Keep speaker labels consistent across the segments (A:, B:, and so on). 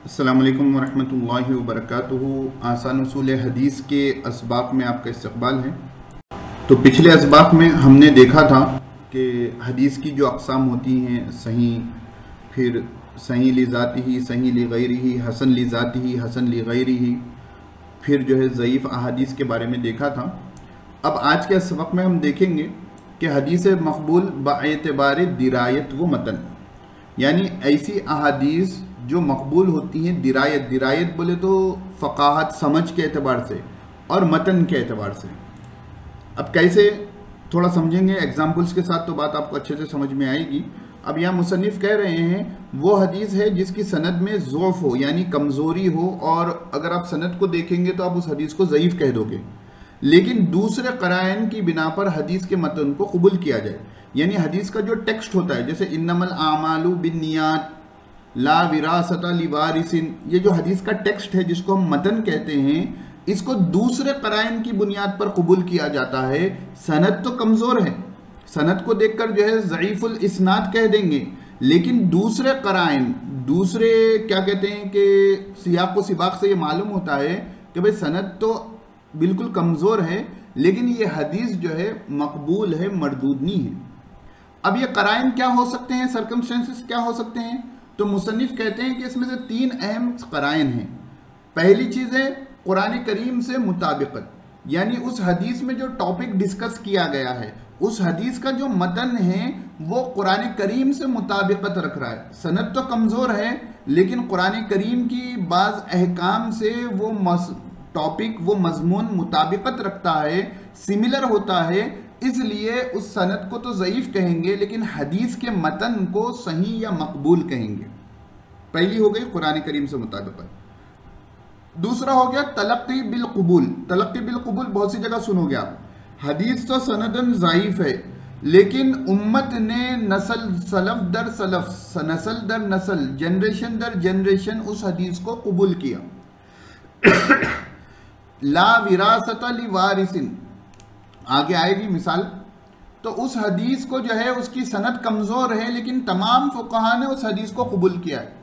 A: अस्सलामु अलैकुम वरहमतुल्लाहि वबरकातुहू। आसान उसूल हदीस के असबाक में आपका इस्तक़बाल है। तो पिछले असबाक में हमने देखा था कि हदीस की जो अक़साम होती हैं, सही, फिर सही लिज़ातिही, सही लिग़ैरिही, हसन लिज़ातिही, हसन लिग़ैरिही, फिर जो है ज़ईफ़ अहादीस के बारे में देखा था। अब आज के सबक में हम देखेंगे कि हदीस मक़बूल बएतबार दिरायत व मतन, यानी ऐसी अहादीस जो मकबूल होती हैं दिरायत बोले तो फ़क़ाहत समझ के एतबार से और मतन के एतबार से। अब कैसे थोड़ा समझेंगे एग्जाम्पल्स के साथ, तो बात आपको अच्छे से समझ में आएगी। अब यहाँ मुसन्निफ़ कह रहे हैं वो हदीस है जिसकी सनद में ज़ोफ़ हो, यानी कमज़ोरी हो, और अगर आप सनद को देखेंगे तो आप उस हदीस को ज़ईफ़ कह दोगे, लेकिन दूसरे क़राइन की बिना पर हदीस के मतन को कबूल किया जाए। यानी हदीस का जो टेक्स्ट होता है, जैसे इन्नमल आमालु बिन्नियात ला विरासता लिवारिसिन, ये जो हदीस का टेक्स्ट है जिसको हम मतन कहते हैं, इसको दूसरे क़राइन की बुनियाद पर कबूल किया जाता है। सनद तो कमज़ोर है, सनद को देखकर जो है ज़ईफ़ुल इस्नाद कह देंगे, लेकिन दूसरे क़राइन, दूसरे क्या कहते हैं कि सियाक़ व सिबाक़ से ये मालूम होता है कि भाई सनद तो बिल्कुल कमज़ोर है, लेकिन ये हदीस जो है मकबूल है, मरदूद नहीं है। अब ये क़राइन क्या हो सकते हैं, सर्कमस्टेंसेस क्या हो सकते हैं? तो मुसन्निफ़ कहते हैं कि इसमें से तीन अहम क़राइन हैं। पहली चीज़ है कुरान करीम से मुताबिकत, यानी उस हदीस में जो टॉपिक डिस्कस किया गया है, उस हदीस का जो मतन है वो कुरान करीम से मुताबिकत रख रहा है। सनद तो कमज़ोर है, लेकिन कुरान करीम की बाज़ अहकाम से वो टॉपिक, वो मज़मून मुताबिकत रखता है, सिमिलर होता है, इसलिए उस सनद को तो ज़ईफ़ कहेंगे, लेकिन हदीस के मतन को सही या मकबूल कहेंगे। पहली हो गई कुरान करीम से मुताबिकत। दूसरा हो गया तलक्की बिल कबूल। तलक्की बिल कबूल बहुत सी जगह सुनोगे आप। हदीस तो सनदन ज़ईफ़ है, लेकिन उम्मत ने नस्ल सलफ दर सलफ, नस्ल दर नस्ल, जनरेशन दर जनरेशन उस हदीस को कबूल किया। ला विरासता लिवारिसिन, आगे आएगी मिसाल। तो उस हदीस को जो है उसकी सनद कमज़ोर है, लेकिन तमाम फ़ुक़हा ने उस हदीस को कबूल किया है,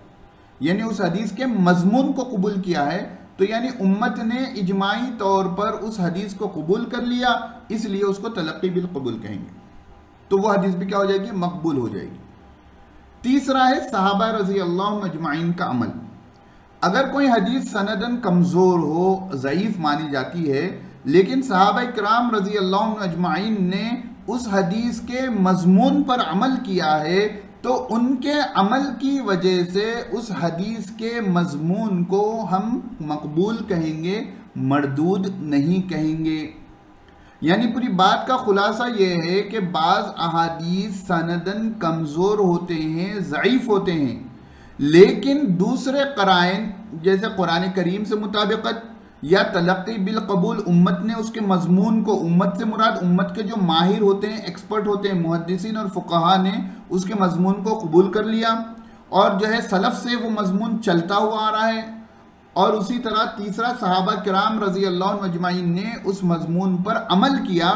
A: यानी उस हदीस के मज़मून को कबूल किया है। तो यानी उम्मत ने इजमाई तौर पर उस हदीस को कबूल कर लिया, इसलिए उसको तलक्की बिल कबूल कहेंगे। तो वो हदीस भी क्या हो जाएगी, मकबूल हो जाएगी। तीसरा है सहाबा रज़ी अल्लाह अजमाइन का अमल। अगर कोई हदीस सनदन कमज़ोर हो, ज़ईफ़ मानी जाती है, लेकिन सहाबा किराम रज़ी अल्लाह अजमाइन ने उस हदीस के मज़मून पर अमल किया है, तो उनके अमल की वजह से उस हदीस के मज़मून को हम मकबूल कहेंगे, मरदूद नहीं कहेंगे। यानी पूरी बात का खुलासा ये है कि बाज़ अहादीस सनदन कमज़ोर होते हैं, ज़ईफ़ होते हैं, लेकिन दूसरे क़राइन जैसे कुरान करीम से मुताबिकत या तलक्की बिल कबूल, उम्मत ने उसके मज़मून को, उम्मत से मुराद उम्मत के जो माहिर होते हैं, एक्सपर्ट होते हैं, मुहद्दिसीन और फ़ुक़हा ने उसके मज़मून को कबूल कर लिया, और जो है सलफ़ से वो मज़मून चलता हुआ आ रहा है। और उसी तरह तीसरा सहाबा किराम रज़ी अल्लाह अजमाइन ने उस मज़मून पर अमल किया।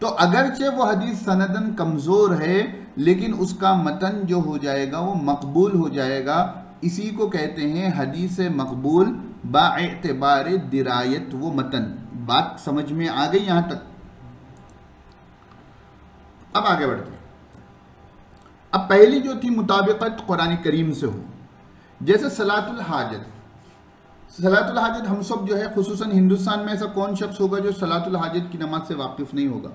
A: तो अगरचे वो हदीस सनदन कमज़ोर है, लेकिन उसका मतन जो हो जाएगा वो मकबूल हो जाएगा। इसी को कहते हैं हदीस मकबूल बाएतबार दिरायत व मतन। बात समझ में आ गई यहाँ तक? अब आगे बढ़ते हैं। अब पहली जो थी मुताबिकत कुरान करीम से हो, जैसे सलातुल हाजत। सलातुल हाजत हम सब जो है, खुसूसन हिंदुस्तान में ऐसा कौन शख्स होगा जो सलातुल हाजत की नमाज से वाकिफ़ नहीं होगा,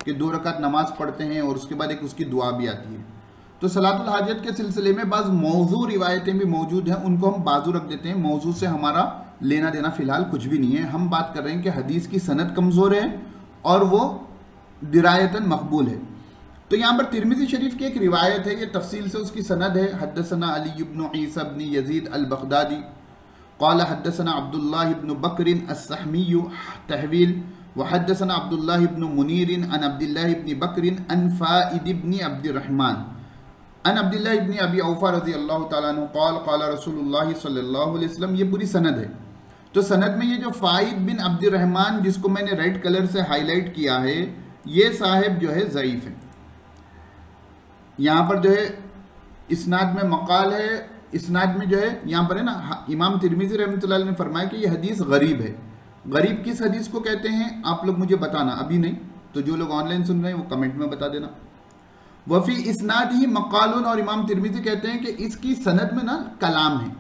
A: कि 2 रकात नमाज पढ़ते हैं और उसके बाद एक उसकी दुआ भी आती है। तो सलातुल हाजत के सिलसिले में बाज़ मौजू रिवायतें भी मौजूद हैं, उनको हम बाजू रख देते हैं। मौजू से हमारा लेना देना फ़िलहाल कुछ भी नहीं है। हम बात कर रहे हैं कि हदीस की सनद कमज़ोर है और वो दिरायतन मकबूल है। तो यहाँ पर तिरमिज़ी शरीफ की एक रिवायत है, ये तफसील से उसकी सनद है। हद्दसना अली इब्न ईसा इब्न यजीद अल-बगदादी क़ाल हद्दसना अब्दुल्लाह इब्न बकर अस्सहमी तहवील व हद्दसना अब्दुल्लाह इब्न मुनीर अन अब्दुल्लाह इब्न बकर अन फ़ाइद इब्न अब्दुर्रहमान अन अब्दुल्लाह इब्न अबी औफ़ा रज़ी अल्लाह तआला अन्हु क़ाल क़ाल रसूलुल्लाह सल्लल्लाहु अलैहि वसल्लम। ये पूरी सनद है। तो सनद में ये जो फ़ाइद बिन अब्दुर्रहमान, जिसको मैंने रेड कलर से हाईलाइट किया है, ये साहिब जो है ज़ईफ़ है। यहाँ पर जो है इस्नाद में मक़ाल है इसनाद में जो है यहाँ पर है ना, इमाम तिरमिज़ी रहमतुल्लाह अलैह ने फरमाया कि ये हदीस गरीब है। गरीब किस हदीस को कहते हैं आप लोग मुझे बताना, अभी नहीं तो जो लोग ऑनलाइन सुन रहे हैं वो कमेंट में बता देना। वफ़ी इसनाद ही मकालुन, और इमाम तिरमिज़ी कहते हैं कि इसकी सनद में ना कलाम है,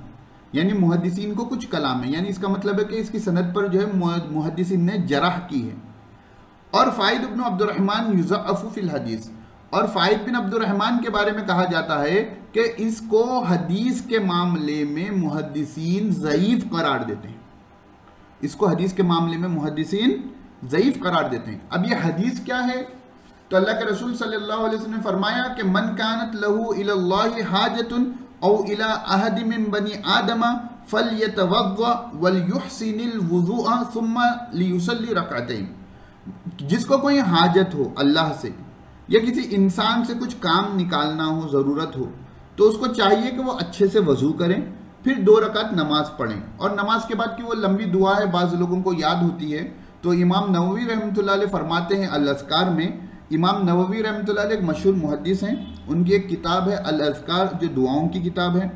A: यानी मुहद्दिसीन को कुछ कलाम है, यानी इसका मतलब है कि इसकी सनद पर जो है मुहद्दिसीन ने जरह की है। और फ़ाइद इब्न अब्दुर्रहमान युज़अफ़ु फ़िल हदीस, और फ़ाइद बिन अब्दुर्रहमान के बारे में कहा जाता है कि इसको हदीस के मामले में मुहद्दिसीन ज़ईफ़ करार देते हैं, इसको हदीस के मामले में मुहद्दिसीन ज़ईफ़ करार देते हैं। अब ये हदीस क्या है, तो अल्लाह के रसूल सल्लल्लाहु अलैहि वसल्लम ने फरमाया कि मन कानत लहू इलल्लाहि हाजतुन औ इला अहदि मिन बनी आदम फलयतवद्दा वलयुहसिनिल वुज़ुअ सुम्मा लियुसल्ली रकअतैन। जिसको कोई हाजत हो अल्लाह से या किसी इंसान से कुछ काम निकालना हो, ज़रूरत हो, तो उसको चाहिए कि वो अच्छे से वज़ू करें, फिर 2 रकात नमाज पढ़ें। और नमाज के बाद की वो लंबी दुआ है, बाज़ लोगों को याद होती है, तो इमाम नववी रहमतुल्लाह अलैह फरमाते हैं अल अज़कार में, इमाम नववी रहमतुल्लाह अलैह एक मशहूर मुहद्दिस हैं, उनकी एक किताब है अल अज़कार जो दुआओं की किताब है।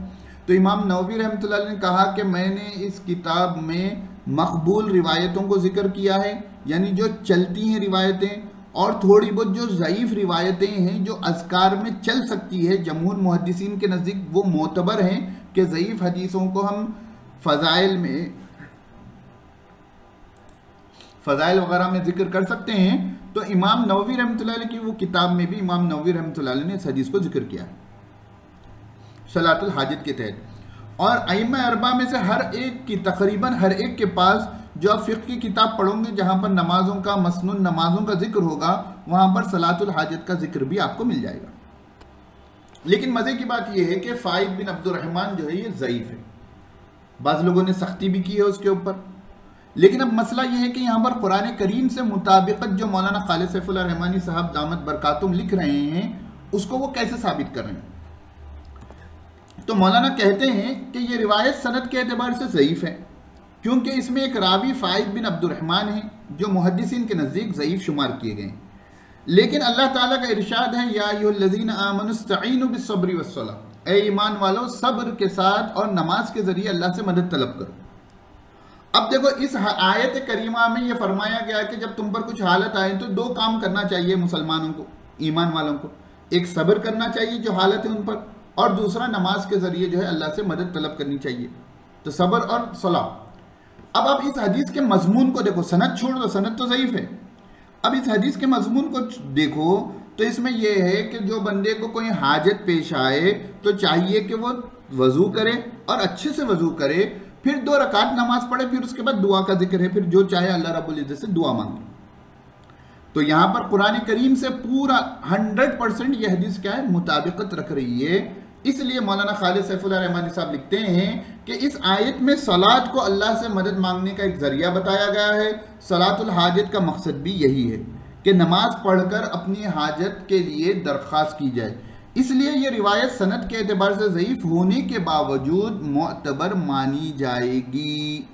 A: तो इमाम नववी रहमतुल्लाह अलैह ने कहा कि मैंने इस किताब में मकबूल रिवायतों को जिक्र किया है, यानी जो चलती हैं रिवायतें, और थोड़ी बहुत जो ज़ईफ़ रिवायतें हैं जो अज़कार में चल सकती है, जमहूर मुहद्दिसीन के नज़दीक वो मोतबर हैं कि ज़ईफ़ हदीसों को हम फ़ज़ाइल वगैरह में जिक्र कर सकते हैं। तो इमाम नववी रहमतुल्लाह अलैह की वो किताब में भी इमाम नववी रहमतुल्लाह अलैह ने इस हदीस को जिक्र किया सलातुल हाजत के तहत। और अइम्मा अरबा में से हर एक की, तकरीबन हर एक के पास, जो आप फ़िक़्ह की किताब पढ़ोगे जहाँ पर नमाज़ों का, मसनून नमाज़ों का जिक्र होगा, वहाँ पर सलातुल हाजत का जिक्र भी आपको मिल जाएगा। लेकिन मज़े की बात यह है कि फ़ाइद बिन अब्दुर्रहमान जो है ये ज़ईफ़ है, बाज़ लोगों ने सख्ती भी की है उसके ऊपर। लेकिन अब मसला यह है कि यहाँ पर कुरान करीम से मुताबिकत जो मौलाना खालिद सैफुल्लाह रहमानी साहब दामत बरकातुम लिख रहे हैं, उसको वो कैसे साबित कर रहे हैं। तो मौलाना कहते हैं कि ये रिवायत सनद के एतबार से ज़ईफ़ है, क्योंकि इसमें एक रावी फ़ाइद बिन अब्दुर्रहमान है जो मुहद्दिसीन के नज़दीक ज़ईफ़ शुमार किए गए हैं। लेकिन अल्लाह ताला का इरशाद है, या अय्युहल्लज़ीना आमनु इस्तईनु बिस्सब्रि वस्सलाह, ए ईमान वालों सब्र के साथ और नमाज के ज़रिए अल्लाह से मदद तलब करो। अब देखो इस आयत करीमा में ये फरमाया गया कि जब तुम पर कुछ हालत आए तो 2 काम करना चाहिए मुसलमानों को, ईमान वालों को, एक सब्र करना चाहिए जो हालत है उन पर, और दूसरा नमाज के ज़रिए जो है अल्लाह से मदद तलब करनी चाहिए। तो सब्र और सलाह। अब आप इस हदीस के मजमून को देखो, सनद छोड़ दो, सनद तो ज़ईफ़ है। अब इस हदीस के मजमून को देखो तो इसमें यह है कि जो बंदे को कोई हाजत पेश आए तो चाहिए कि वो वज़ू करे और अच्छे से वज़ू करे, फिर 2 रकात नमाज पढ़े, फिर उसके बाद दुआ का जिक्र है, फिर जो चाहे अल्लाह रब्बुल इज़्ज़त से दुआ मांगे। तो यहाँ पर कुरान करीम से पूरा 100% यह हदीस क्या है, मुताबिकत रख रही है। इसलिए मौलाना खालिद सैफुल्लाह रहमानी साहब लिखते हैं कि इस आयत में सलात को अल्लाह से मदद मांगने का एक ज़रिया बताया गया है। सलातुल हाजत का मकसद भी यही है कि नमाज पढ़कर अपनी हाजत के लिए दरख्वास्त की जाए। इसलिए ये रिवायत सनद के एतबार से ज़ईफ़ होने के बावजूद मोतबर मानी जाएगी।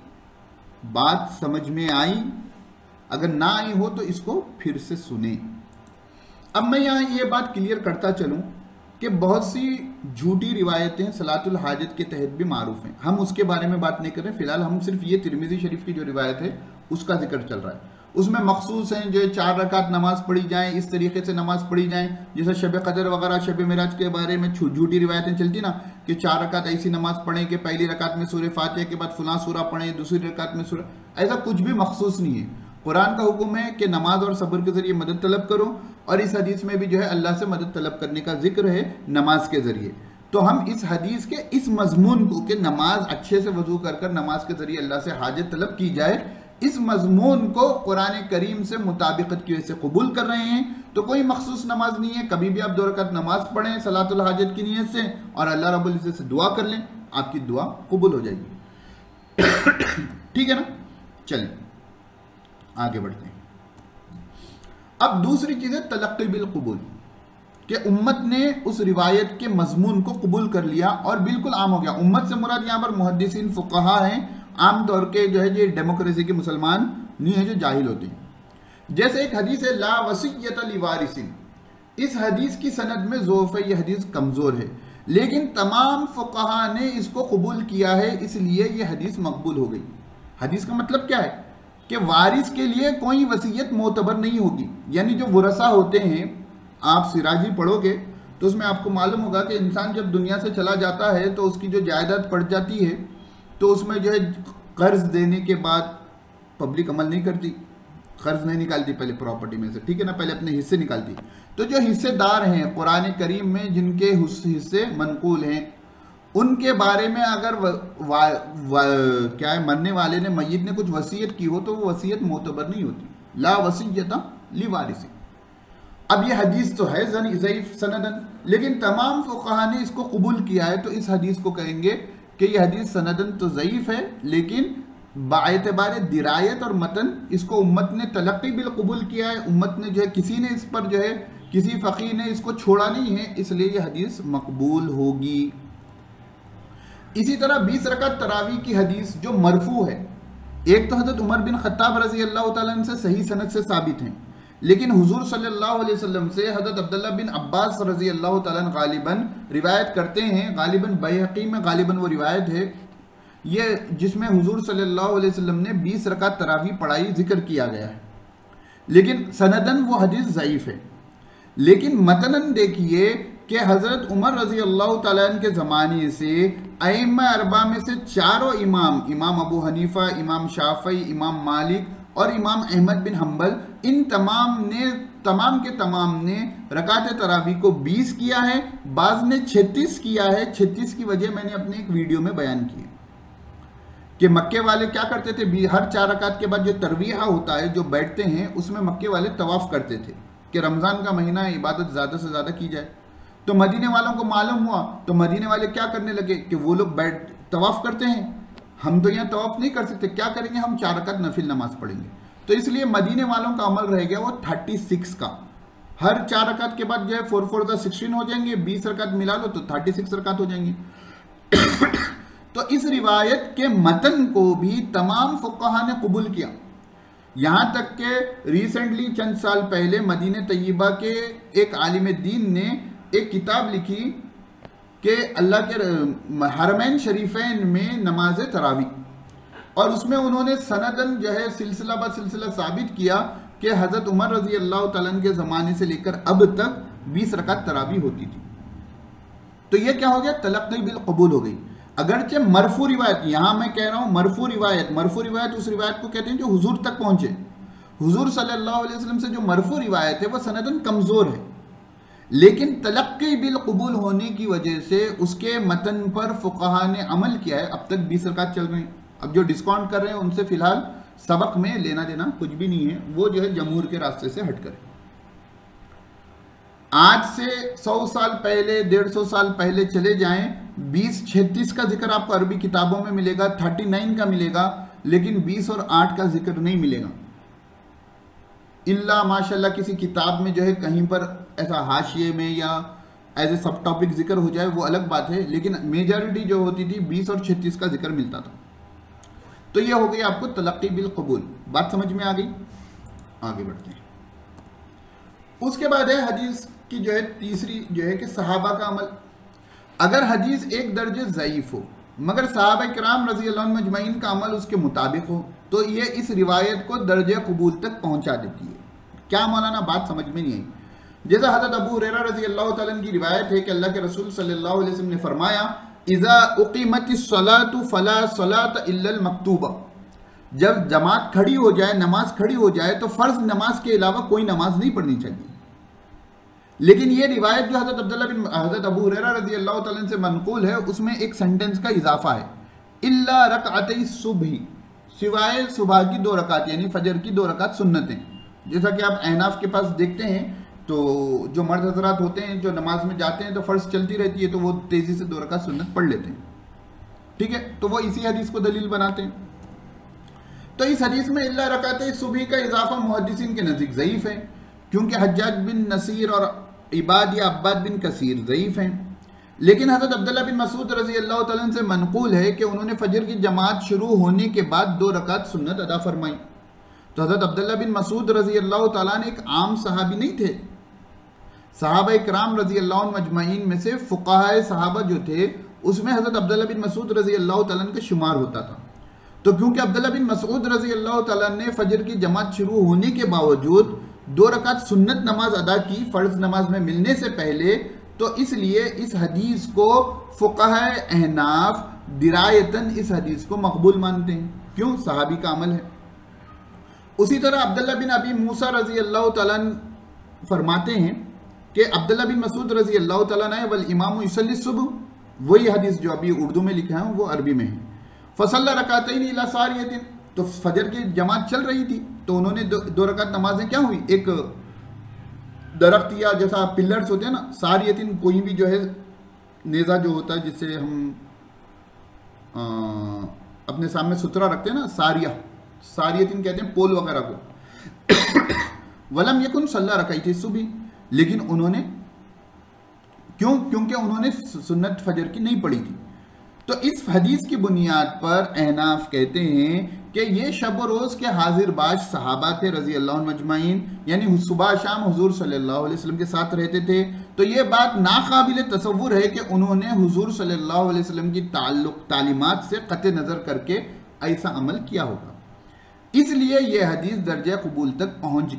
A: बात समझ में आई? अगर ना आई हो तो इसको फिर से सुने। अब मैं यहाँ ये बात क्लियर करता चलूँ कि बहुत सी झूठी रिवायतें सलातुल हाजत के तहत भी मारूफ हैं, हम उसके बारे में बात नहीं कर रहे। फिलहाल हम सिर्फ ये तिरमिज़ी शरीफ की जो रिवायत है उसका जिक्र चल रहा है। उसमें मखसूस हैं जो 4 रकात नमाज पढ़ी जाएं, इस तरीके से नमाज पढ़ी जाएं, जैसे शब कदर वगैरह, शब मिराज के बारे में झूठी रिवायतें चलती ना कि 4 रकात ऐसी नमाज पढ़ें कि पहली रकात में सूरह फातिहा के बाद फलां सूरा पढ़ें, दूसरी रकात में सूरा, ऐसा कुछ भी मखसूस नहीं है। कुरान का हुक्म है कि नमाज और सब्र के ज़रिए मदद तलब करो, और इस हदीस में भी जो है अल्लाह से मदद तलब करने का जिक्र है नमाज के ज़रिए। तो हम इस हदीस के इस मजमून को कि नमाज अच्छे से वजू कर कर नमाज के ज़रिए अल्लाह से हाजत तलब की जाए, इस मजमून को कुरान करीम से मुताबिकत की वजह से कबूल कर रहे हैं। तो कोई मखसूस नमाज नहीं है, कभी भी आप 2 रकात नमाज पढ़ें सलातुल हाजत की नीयत से और अल्लाह रब्बुल इज़्ज़त से दुआ कर लें, आपकी दुआ कबूल हो जाएगी। ठीक है ना? चलें आगे बढ़ते हैं। अब दूसरी चीज़ है तलक्की बिल कबूल, कि उम्मत ने उस रिवायत के मजमून को कबूल कर लिया और बिल्कुल आम हो गया। उम्मत से मुराद यहाँ पर मुहद्दिसीन फुक़हा हैं, आम तौर के जो है ये डेमोक्रेसी के मुसलमान नहीं है जो जाहिल होते हैं। जैसे एक हदीस है ला वसिय्यत लिवारिसिन, इस हदीस की सनद में ज़ोफ़ है, यह हदीस कमज़ोर है। लेकिन तमाम फुक़हा ने इसको कबूल किया है, इसलिए ये हदीस मकबूल हो गई। हदीस का मतलब क्या है कि वारिस के लिए कोई वसीयत मोतबर नहीं होगी। यानी जो वरसा होते हैं, आप सिराजी पढ़ोगे तो उसमें आपको मालूम होगा कि इंसान जब दुनिया से चला जाता है तो उसकी जो जायदाद पड़ जाती है तो उसमें जो है कर्ज देने के बाद पब्लिक अमल नहीं करती, कर्ज नहीं निकालती पहले प्रॉपर्टी में से, ठीक है ना, पहले अपने हिस्से निकालती। तो जो हिस्सेदार हैं कुरान करीम में जिनके हिस्से मनकूल हैं, उनके बारे में अगर क्या है मरने वाले ने मय्यत ने कुछ वसीयत की हो तो वो वसीयत मोतबर नहीं होती। ला वसीयता ली वारिसी। अब ये हदीस तो है ज़ईफ़ सनदन, लेकिन तमाम फुक़हा ने इसको कबूल किया है, तो इस हदीस को कहेंगे कि ये हदीस सनदन तो ज़ईफ़ है, लेकिन बाएतबार दिरायत और मतन इसको उम्मत ने तलक़ी बिल कबूल किया है। उम्मत ने जो है किसी ने इस पर जो है किसी फ़क़ीह ने इसको छोड़ा नहीं है, इसलिए ये हदीस मकबूल होगी। इसी तरह 20 रकात तरावी की हदीस जो मरफू है, एक तो हज़रत उमर बिन ख़त्ताब रज़ी अल्लाह तआला अन्हु से सही सनद से साबित हैं, लेकिन हुजूर सल्लल्लाहु अलैहि वसल्लम से हज़रत अब्दुल्लाह बिन अब्बास रज़ी अल्लाह तआला अन्हु गालिबन रिवायत करते हैं, गालिबन बैहक़ी में गालिबन वो रिवायत है ये जिसमें हुजूर सल्लल्लाहु अलैहि वसल्लम ने 20 रकात तरावी पढ़ाई जिक्र किया गया है, लेकिन सनदन वो हदीस ज़ईफ़ है। लेकिन मतनन देखिए कि हज़रत उमर रज़ी अल्लाह तआला अन्हु के ज़माने से अइम्मा अरबा में से चारों इमाम अबू हनीफ़ा, इमाम शाफ़ई, इमाम मालिक और इमाम अहमद बिन हम्बल, इन तमाम के तमाम ने रकात तरावी को 20 किया है, बाज़ ने 36 किया है। 36 की वजह मैंने अपने एक वीडियो में बयान की कि मक्के वाले क्या करते थे, हर 4 रकात के बाद जो तरवीहा होता है, जो बैठते हैं, उसमें मक्के वाले तवाफ़ करते थे कि रमज़ान का महीना है, इबादत ज़्यादा से ज़्यादा की जाए। तो मदीने वालों को मालूम हुआ तो मदीने वाले क्या करने लगे कि वो लोग बैठ तवाफ़ करते हैं, हम तो यहाँ तवाफ़ नहीं कर सकते, क्या करेंगे, हम 4 रकात नफिल नमाज पढ़ेंगे। तो इसलिए मदीने वालों का अमल रह गया वो 36 का। हर 4 रकात के बाद जो है 4 4 16 हो जाएंगे, 20 रकात मिला लो तो 36 रकात हो जाएंगे। तो इस रिवायत के मतन को भी तमाम फुक़हा ने कबूल किया। यहाँ तक कि रिसेंटली चंद साल पहले मदीने तैयबा के एक आलिम दीन ने एक किताब लिखी कि अल्लाह के हरमैन शरीफैन में नमाज तरावी, और उसमें उन्होंने सनदन जो है सिलसिला ब सिलसिला साबित किया कि हज़रत उमर रज़ी अल्लाह तआला अन्हु के ज़माने से लेकर अब तक 20 रकात तरावी होती थी। तो ये क्या हो गया, तलक़्क़ी बिल कबूल हो गई। अगरचे मरफू रिवायत, यहाँ मैं कह रहा हूँ मरफू रिवायत उस रिवायत को कहते हैं जो हुजूर तक पहुँचे। हुजूर सल्लल्लाहु अलैहि वसल्लम से जो मरफू रिवायत है वह सनदन कमज़ोर है, लेकिन तलक़्क़ी बिल कबूल होने की वजह से उसके मतन पर फुक़हा ने अमल किया है। अब तक 20 रकात चल रही हैं। अब जो डिस्काउंट कर रहे हैं उनसे फ़िलहाल सबक में लेना देना कुछ भी नहीं है, वो जो है जमहूर के रास्ते से हट कर। आज से 100 साल पहले, 150 साल पहले चले जाएं, 20-36 का जिक्र आपको अरबी किताबों में मिलेगा, 39 का मिलेगा, लेकिन 20 और 8 का जिक्र नहीं मिलेगा। इल्ला माशाल्लाह किसी किताब में जो है कहीं पर ऐसा हाशिए में या एज ए सब टॉपिक जिक्र हो जाए वो अलग बात है, लेकिन मेजॉरिटी जो होती थी 20 और 36 का जिक्र मिलता था। तो ये हो गई आपको तलक़्क़ी बिल कबूल। बात समझ में आ गई, आगे बढ़ते हैं। उसके बाद है हदीस की जो है तीसरी जो है कि सहाबा का अमल। अगर हदीस एक दर्जे ज़ईफ़ हो मगर सहाबा किराम रज़ी अल्लाह अन्हुम अजमईन का अमल उसके मुताबिक हो तो ये इस रिवायत को दर्जे कबूल तक पहुंचा देती है। क्या मौलाना, बात समझ में नहीं आई। जैसा हज़रत अबू हुरैरा रज़ी अल्लाह तआला अन्हु की रिवायत है कि अल्लाह के रसूल सल्लल्लाहु अलैहि वसल्लम ने फरमाया, इज़ा उक़ीमतिस सलातु फ़ला सलात इल्लल मक्तूबा, जब जमात खड़ी हो जाए, नमाज खड़ी हो जाए तो फ़र्ज़ नमाज के अलावा कोई नमाज नहीं पढ़नी चाहिए। लेकिन ये रिवायत जो हज़रत अबू हुरैरा रज़ी अल्लाह तआला अन्हु से मनक़ूल है, उसमें एक सेंटेंस का इजाफा है, इल्ला रकअतै सुबही, सिवाय सुबह की 2 रकात यानी फजर की 2 रकात सुन्नतें। जैसा कि आप अहनाफ के पास देखते हैं तो जो मर्द हजरात होते हैं जो नमाज में जाते हैं तो फ़र्ज चलती रहती है तो वो तेज़ी से 2 रकात सुन्नत पढ़ लेते हैं, ठीक है। तो वो इसी हदीस को दलील बनाते हैं। तो इस हदीस में इल्ला रकातै सुबही का इजाफा मुहद्दिसीन के नज़दीक ज़ईफ़ है, क्योंकि हज्जाज बिन नसीर और इबाद या अब्बाद बिन कसीर ज़ईफ़ हैं। लेकिन हज़रत अब्दुल्ला बिन मसूद रज़ी अल्लाह तआला अन्हु से मनक़ूल है कि उन्होंने फ़जर की जमात शुरू होने के बाद 2 रकात सुन्नत अदा फरमाई। तो हज़रत अब्दुल्ला बिन मसूद रज़ी अल्लाह तआला ने एक आम सहाबी नहीं थे, सहाबा इकराम रजी अल्लाह मजमईन में से फुकाहाए सहाबा जो थे उसमें हज़रत अब्दुल्लाह बिन मसूद रजी अल्लाह तआला का शुमार होता था। तो क्योंकि अब्दुल्लाह बिन मसूद रजी अल्लाह तआला ने फजर की जमात शुरू होने के बावजूद 2 रकात सुन्नत नमाज अदा की फ़र्ज नमाज में मिलने से पहले, तो इसलिए इस हदीस को फुकाहाए अहनाफ दिरायतन इस हदीस को मकबूल मानते हैं। क्यों? सहाबी का अमल है। उसी तरह अब्दुल्लाह बिन अबी मूसा रजी अल्लाह तआला फरमाते हैं कि अब्दुल्लाह बिन मसूद रजी अल्लाह तआला ने वल इमाम युसल्ली सुबह, वही हदीस जो अभी उर्दू में लिखा है वो अरबी में है। फसल्ला रकातैन इला सारियतिन, तो फजर की जमात चल रही थी तो उन्होंने 2 रकात नमाजें क्या हुई, एक दरख्त या जैसा पिलर्स होते हैं ना, सारियतिन कोई भी जो है नेज़ा जो होता है जिससे हम अपने सामने सुतरा रखते हैं ना, सारियतिन कहते हैं पोल वगैरह को। वलम यकुन सल्ला रकाइते सुबह, लेकिन उन्होंने क्योंकि उन्होंने सुन्नत फजर की नहीं पढ़ी थी। तो इस हदीस की बुनियाद पर अहनाफ कहते हैं कि ये शब रोज़ के हाजिर बाश सहाबा थे रजी अल्लाह मजमाइन, यानी सुबह शाम हुजूर सल्लल्लाहु अलैहि वसल्लम के साथ रहते थे। तो ये बात नाकाबिल तसव्वुर है कि उन्होंने हुजूर सल्लल्लाहु अलैहि वसल्लम की तालीमात से कत नज़र करके ऐसा अमल किया होगा। इसलिए यह हदीस दर्जा कबूल तक पहुँच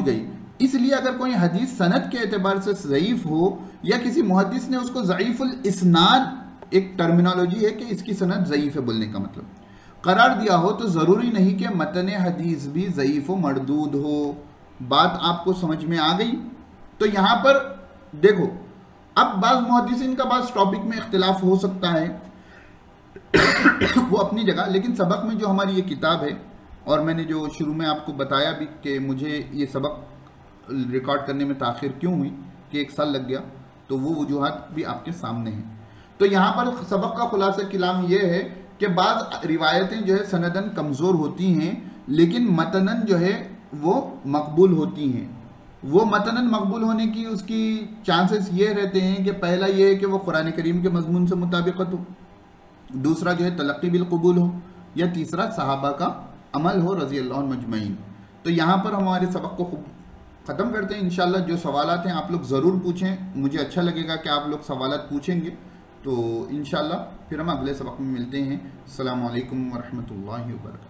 A: गई। इसलिए अगर कोई हदीस सनद के एतबार से ज़ईफ़ हो या किसी मुहद्दिस ने उसको ज़ईफ़ुल इस्नाद, एक टर्मिनोलॉजी है कि इसकी सनद ज़ईफ़ है बोलने का मतलब, करार दिया हो, तो ज़रूरी नहीं कि मतन हदीस भी ज़ईफ़ व मरदूद हो। बात आपको समझ में आ गई? तो यहाँ पर देखो, अब बाज़ मुहद्दिसीन का बाज़ टॉपिक में इख्तिलाफ हो सकता है वो अपनी जगह, लेकिन सबक में जो हमारी ये किताब है, और मैंने जो शुरू में आपको बताया भी कि मुझे ये सबक रिकॉर्ड करने में ताख़िर क्यों हुई कि 1 साल लग गया, तो वो वजूहात भी आपके सामने हैं। तो यहाँ पर सबक का खुलासा कलाम ये है कि बाज़ रिवायतें जो है सनदन कमज़ोर होती हैं, लेकिन मतनन जो है वो मकबूल होती हैं। वो मतनन मकबूल होने की उसकी चांसेस ये रहते हैं कि पहला ये है कि वो कुरान करीम के मजमून से मुताबिकत हो, दूसरा जो है तलक्की बिल कबूल हो, या तीसरा सहाबा का अमल हो रज़ी अल्लाह मजमईन। तो यहाँ पर हमारे सबक को ख़त्म करते हैं। इंशाल्लाह जो सवालात हैं आप लोग ज़रूर पूछें, मुझे अच्छा लगेगा कि आप लोग सवालात पूछेंगे। तो इंशाल्लाह फिर हम अगले सबक में मिलते हैं। अस्सलामु अलैकुम व रहमतुल्लाहि व बरकातहू।